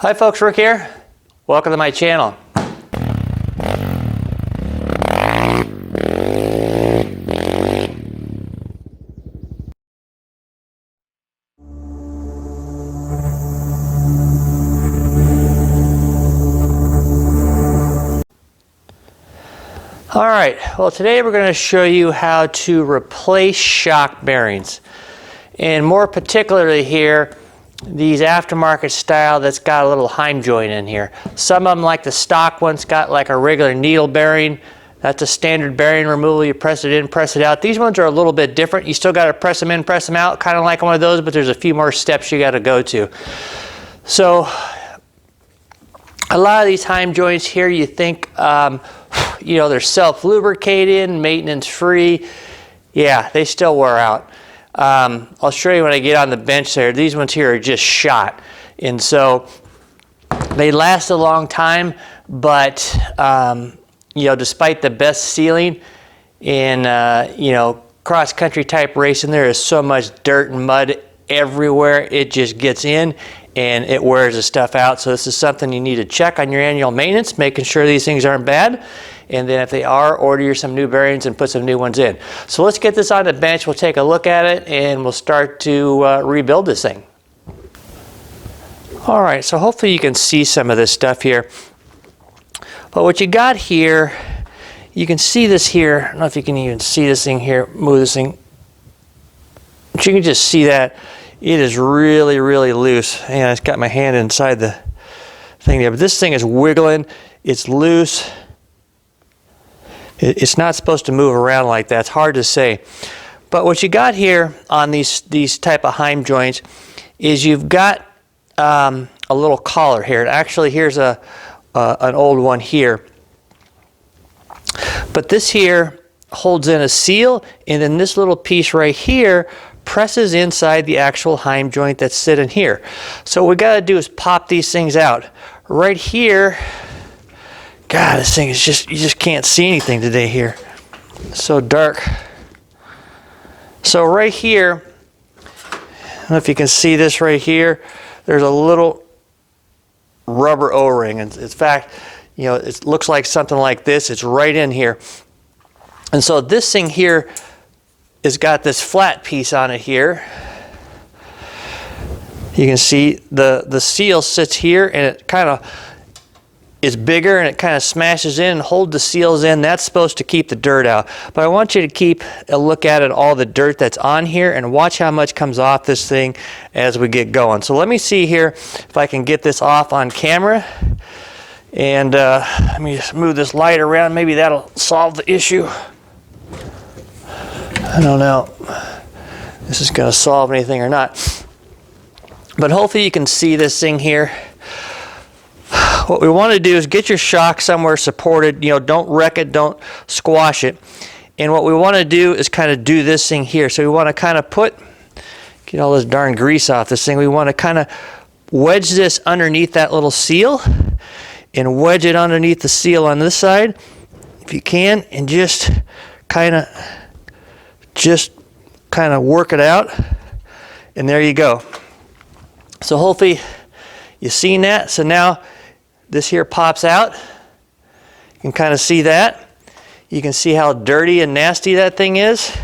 Hi folks, Rick here. Welcome to my channel. All right, well today we're going to show you how to replace shock bearings. And more particularly here, these aftermarket style that's got a little heim joint in here. Some of them, like the stock ones, got like a regular needle bearing. That's a standard bearing removal. You press it in, press it out. These ones are a little bit different. You still got to press them in, press them out, kind of like one of those, but there's a few more steps you got to go to. So a lot of these heim joints here, you think, you know, they're self-lubricating, maintenance-free. Yeah, they still wear out. I'll show you when I get on the bench there. These ones here are just shot. And so they last a long time, but, you know, despite the best sealing in, you know, cross-country type racing, there is so much dirt and mud everywhere. It just gets in and it wears the stuff out. So this is something you need to check on your annual maintenance, making sure these things aren't bad. And then if they are, order you some new bearings and put some new ones in. So let's get this on the bench. We'll take a look at it and we'll start to rebuild this thing. All right, so hopefully you can see some of this stuff here. But what you got here, you can see this here. I don't know if you can even see this thing here, move this thing. But you can just see that it is really, really loose. And it's got my hand inside the thing there. But this thing is wiggling, it's loose. It's not supposed to move around like that. It's hard to say. But what you got here on these type of heim joints is you've got a little collar here. And actually, here's an old one here. But this here holds in a seal, and then this little piece right here presses inside the actual heim joint that's sitting here. So what we got to do is pop these things out. Right here, God, this thing is just, you just can't see anything today here. It's so dark. So right here, I don't know if you can see this right here, there's a little rubber O-ring. And in fact, you know, it looks like something like this. It's right in here. And so this thing here has got this flat piece on it here. You can see the seal sits here and it kind of is bigger and it kind of smashes in and holds the seals in. That's supposed to keep the dirt out. But I want you to keep a look at all the dirt that's on here and watch how much comes off this thing as we get going. So let me see here if I can get this off on camera. And let me just move this light around. Maybe that'll solve the issue. I don't know if this is going to solve anything or not. But hopefully you can see this thing here. What we want to do is get your shock somewhere supported. You know, don't wreck it, don't squash it. And what we want to do is kind of do this thing here. So we want to kind of get all this darn grease off this thing. We want to kind of wedge this underneath that little seal and wedge it underneath the seal on this side, if you can, and just kind of work it out. And there you go. So hopefully you've seen that. So now this here pops out. You can kind of see that. You can see how dirty and nasty that thing is.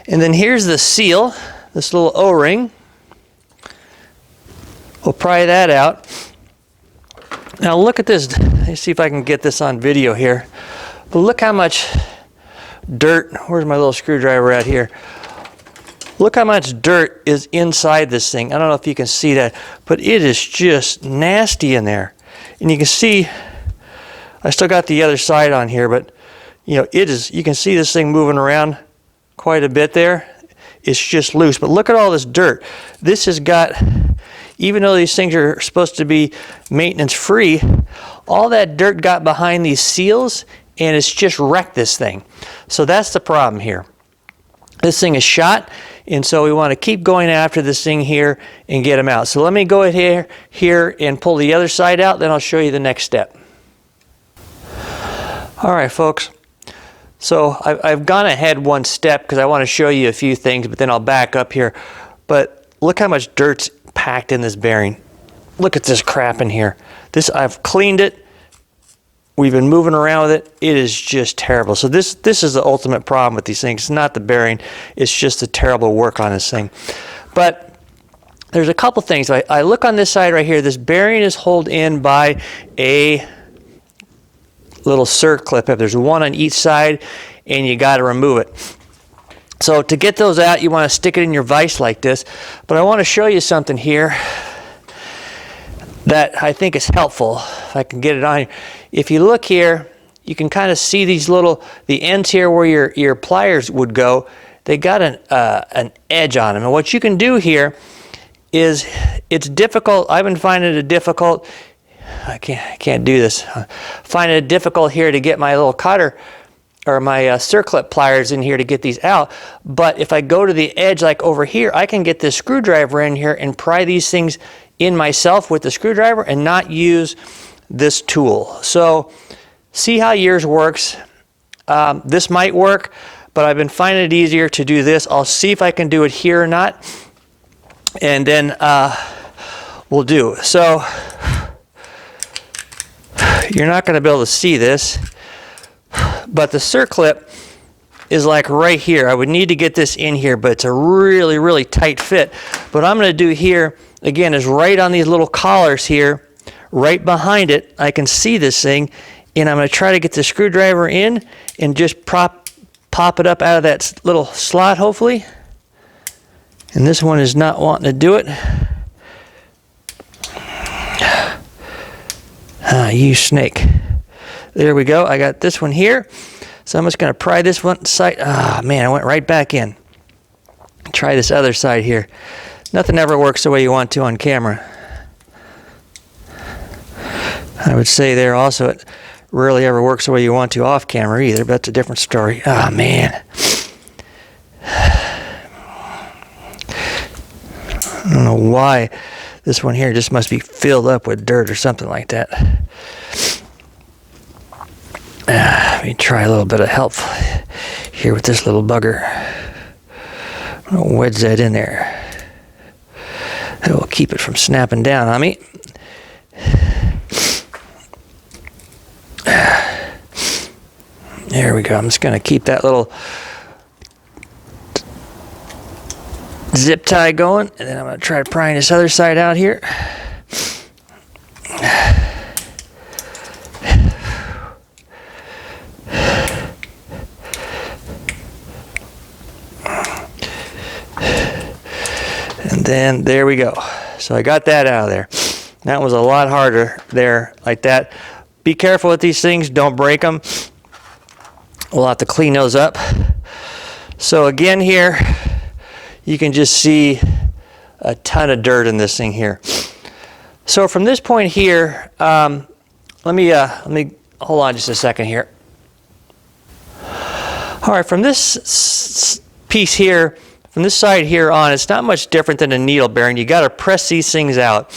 And then here's the seal, this little O-ring. We'll pry that out. Now look at this. Let's see if I can get this on video here. But look how much dirt, where's my little screwdriver at here? Look how much dirt is inside this thing. I don't know if you can see that, but it is just nasty in there. And you can see, I still got the other side on here, but you know, you can see this thing moving around quite a bit there. It's just loose, but look at all this dirt. This has got, even though these things are supposed to be maintenance free, all that dirt got behind these seals and it's just wrecked this thing. So that's the problem here. This thing is shot, and so we want to keep going after this thing here and get them out. So let me go ahead here and pull the other side out, then I'll show you the next step. All right, folks. So I've gone ahead one step because I want to show you a few things, but then I'll back up here. But look how much dirt's packed in this bearing. look at this crap in here. This, I've cleaned it. We've been moving around with it. It is just terrible. So this is the ultimate problem with these things. It's not the bearing. It's just the terrible work on this thing. But there's a couple things. I look on this side right here. This bearing is held in by a little circlip. If there's one on each side, and you got to remove it. So to get those out, you want to stick it in your vise like this. But I want to show you something here that I think is helpful. If I can get it on here. If you look here, you can kind of see these the ends here where your pliers would go. They got an edge on them. And what you can do here is, it's difficult. I've been finding it difficult. I can't do this. Finding it difficult here to get my little cutter or my circlip pliers in here to get these out. But if I go to the edge like over here, I can get this screwdriver in here and pry these things in myself with the screwdriver and not use this tool. So see how yours works. This might work, but I've been finding it easier to do this. I'll see if I can do it here or not, and then we'll do. So you're not going to be able to see this, but the circlip is like right here. I would need to get this in here, but it's a really, really tight fit. What I'm going to do here, again, is right on these little collars here, right behind it, I can see this thing, and I'm going to try to get the screwdriver in and just pop it up out of that little slot, hopefully. And this one is not wanting to do it. You snake. There we go. I got this one here. So I'm just going to pry this one side. Ah, man, I went right back in. Try this other side here. Nothing ever works the way you want to on camera. I would say there also it rarely ever works the way you want to off camera either, but that's a different story. Ah, man. I don't know why this one here just must be filled up with dirt or something like that. Let me try a little bit of help here with this little bugger. I'm going to wedge that in there. That will keep it from snapping down on me. There we go. I'm just going to keep that little zip tie going, and then I'm going to try prying this other side out here. And then there we go. So I got that out of there. That was a lot harder there like that. Be careful with these things. Don't break them. We'll have to clean those up. So again here, you can just see a ton of dirt in this thing here. So from this point here, let me hold on just a second here. All right, from this piece here, from this side here on, it's not much different than a needle bearing. You got to press these things out.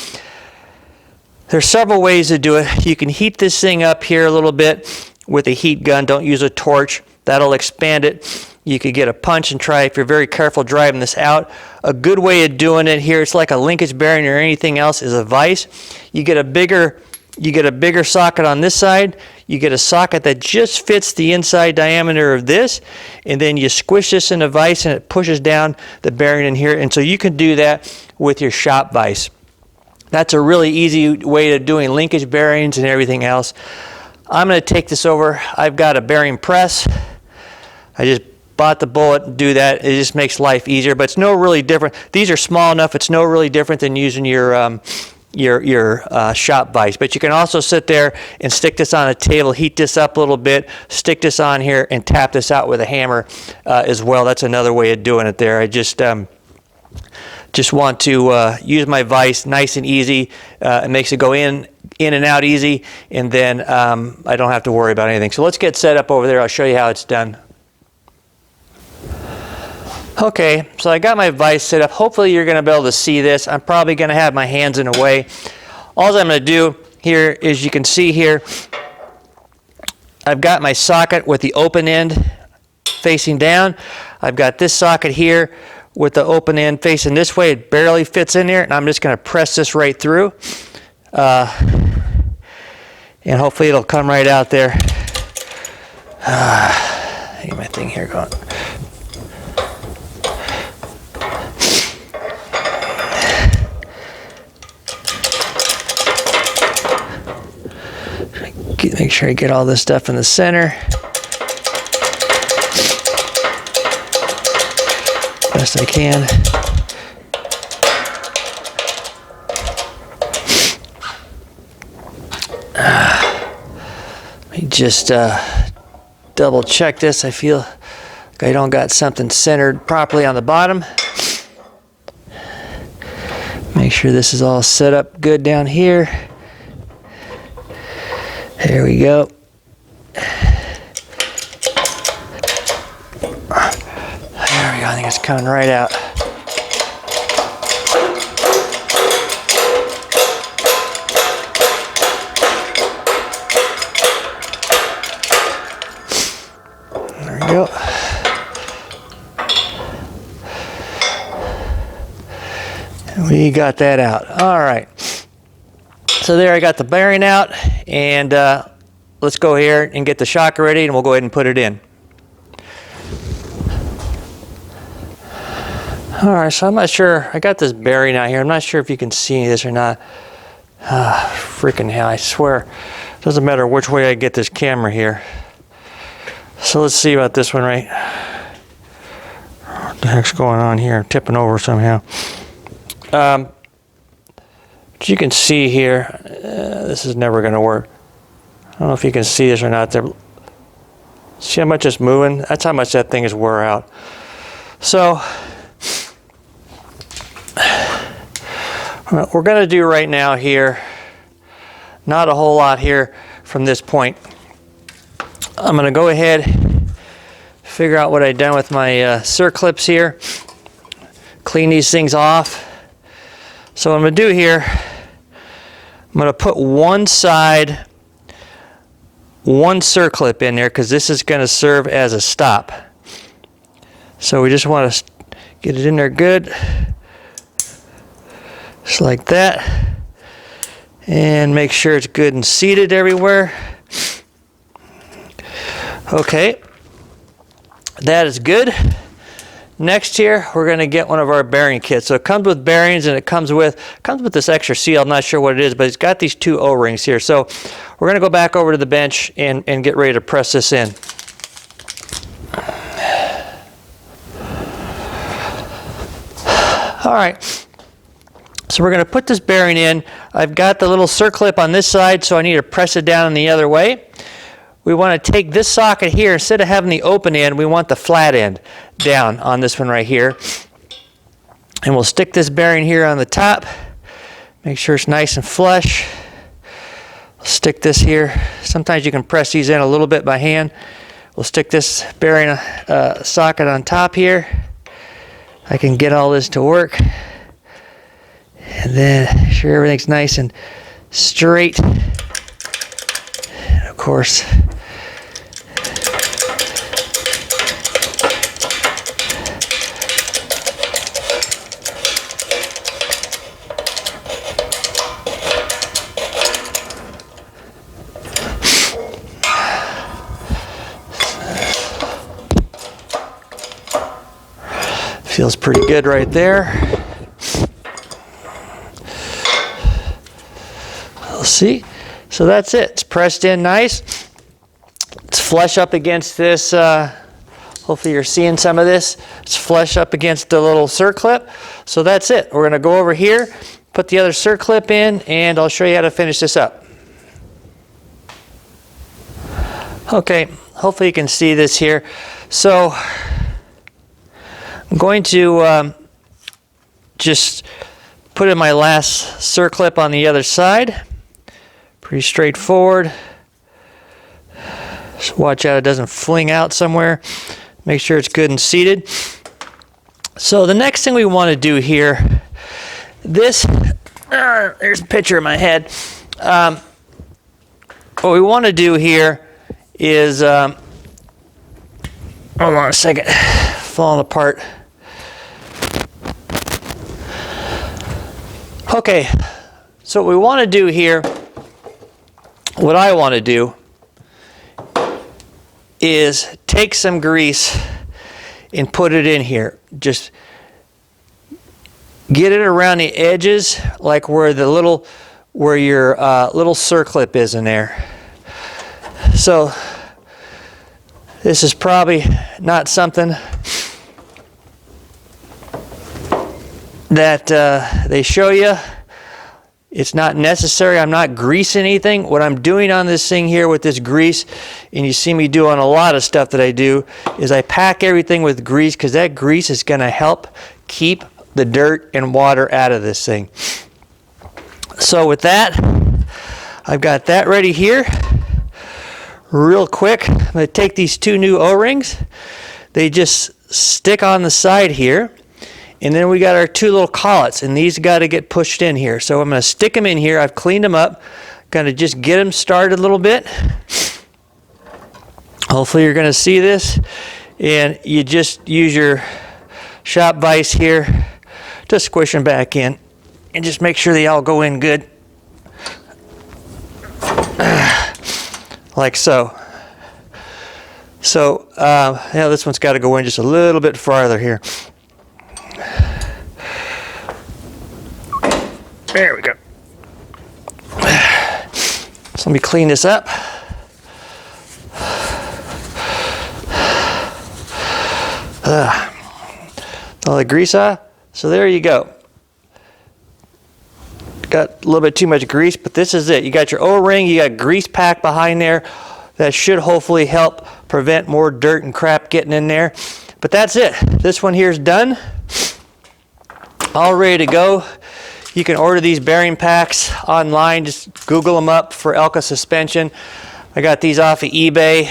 There's several ways to do it. You can heat this thing up here a little bit with a heat gun. Don't use a torch. That'll expand it. You could get a punch and try, if you're very careful, driving this out. A good way of doing it here, it's like a linkage bearing or anything else, is a vise. You get a bigger socket on this side. You get a socket that just fits the inside diameter of this, and then you squish this in a vise and it pushes down the bearing in here. And so you can do that with your shop vise. That's a really easy way of doing linkage bearings and everything else. I'm going to take this over. I've got a bearing press. I just bought the bullet and do that. It just makes life easier, but it's no really different. These are small enough. It's no really different than using your shop vise. But you can also sit there and stick this on a table, heat this up a little bit, stick this on here, and tap this out with a hammer as well. That's another way of doing it there. I just want to use my vise nice and easy. It makes it go in and out easy, and then I don't have to worry about anything. So let's get set up over there. I'll show you how it's done. Okay, so I got my vise set up. Hopefully you're going to be able to see this. I'm probably going to have my hands in the way. All I'm going to do here is, you can see here, I've got my socket with the open end facing down. I've got this socket here with the open end facing this way. It barely fits in there, and I'm just going to press this right through. And hopefully it'll come right out there. Get my thing here going. Make sure I get all this stuff in the center. Best I can. Let me just double check this. I feel like I don't got something centered properly on the bottom. Make sure this is all set up good down here. There we go. There we go. I think it's coming right out. There we go. We got that out. All right. So there, I got the bearing out, and let's go here and get the shocker ready, and we'll go ahead and put it in. All right, so I'm not sure. I got this bearing out here. I'm not sure if you can see this or not. Freaking hell, I swear. Doesn't matter which way I get this camera here. So let's see about this one, right? What the heck's going on here? I'm tipping over somehow. But you can see here, this is never going to work. I don't know if you can see this or not. There. See how much it's moving? That's how much that thing is wore out. So, what we're going to do right now here, not a whole lot here from this point. I'm going to go ahead, figure out what I've done with my circlips here, clean these things off. So what I'm going to do here, I'm going to put one side, one circlip in there, because this is going to serve as a stop. So we just want to get it in there good, just like that, and make sure it's good and seated everywhere. Okay, that is good. Next here, we're going to get one of our bearing kits. So it comes with bearings, and it comes with this extra seal. I'm not sure what it is, but it's got these two O-rings here. So we're going to go back over to the bench and get ready to press this in. All right. So we're going to put this bearing in. I've got the little circlip on this side, so I need to press it down the other way. We want to take this socket here, instead of having the open end, we want the flat end down on this one right here. And we'll stick this bearing here on the top. Make sure it's nice and flush. Stick this here. Sometimes you can press these in a little bit by hand. We'll stick this bearing socket on top here. I can get all this to work. And then make sure everything's nice and straight. And of course, feels pretty good right there. We'll see. So that's it. It's pressed in nice. It's flush up against this. Hopefully you're seeing some of this. It's flush up against the little circlip. So that's it. We're going to go over here, put the other circlip in, and I'll show you how to finish this up. Okay, hopefully you can see this here. So I'm going to just put in my last circlip on the other side. Pretty straightforward. Just watch out it doesn't fling out somewhere. Make sure it's good and seated. So the next thing we want to do here, there's a picture in my head. What we want to do here is, hold on a second, falling apart. Okay, So what we want to do here, what I want to do, is take some grease and put it in here. Just get it around the edges, like where your little circlip is in there. So this is probably not something that they show you. It's not necessary. I'm not greasing anything. What I'm doing on this thing here with this grease, and you see me do on a lot of stuff that I do, is I pack everything with grease, because that grease is going to help keep the dirt and water out of this thing. So with that, I've got that ready here. Real quick, I'm going to take these two new O-rings. They just stick on the side here. And then we got our two little collets, and these got to get pushed in here. So I'm going to stick them in here. I've cleaned them up. Going to just get them started a little bit. Hopefully you're going to see this. And you just use your shop vise here to squish them back in. And just make sure they all go in good. Like so. So, yeah, this one's got to go in just a little bit farther here. There we go. So let me clean this up. All the grease off. So there you go. Got a little bit too much grease, but this is it. You got your O-ring, you got grease pack behind there. That should hopefully help prevent more dirt and crap getting in there. But that's it. This one here is done. All ready to go. You can order these bearing packs online. Just Google them up for Elka suspension. I got these off of eBay.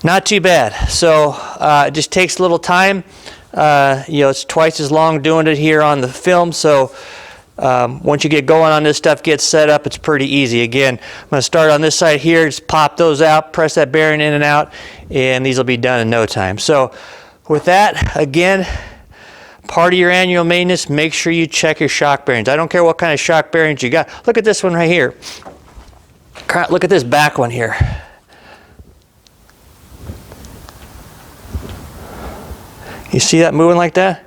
Not too bad. So it just takes a little time. It's twice as long doing it here on the film. So once you get going on this stuff, get set up, it's pretty easy. Again, I'm going to start on this side here. Just pop those out, press that bearing in and out, and these will be done in no time. So with that, again, part of your annual maintenance, make sure you check your shock bearings. I don't care what kind of shock bearings you got. Look at this one right here. Look at this back one here. You see that moving like that?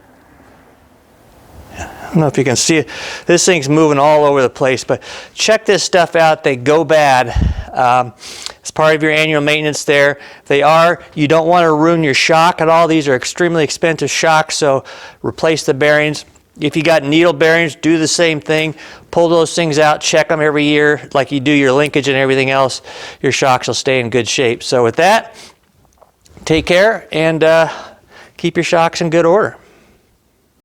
I don't know if you can see it. This thing's moving all over the place, but check this stuff out. They go bad. It's part of your annual maintenance there. If they are, you don't want to ruin your shock at all. These are extremely expensive shocks, so replace the bearings. If you got needle bearings, do the same thing. Pull those things out, check them every year like you do your linkage and everything else. Your shocks will stay in good shape. So with that, take care and keep your shocks in good order.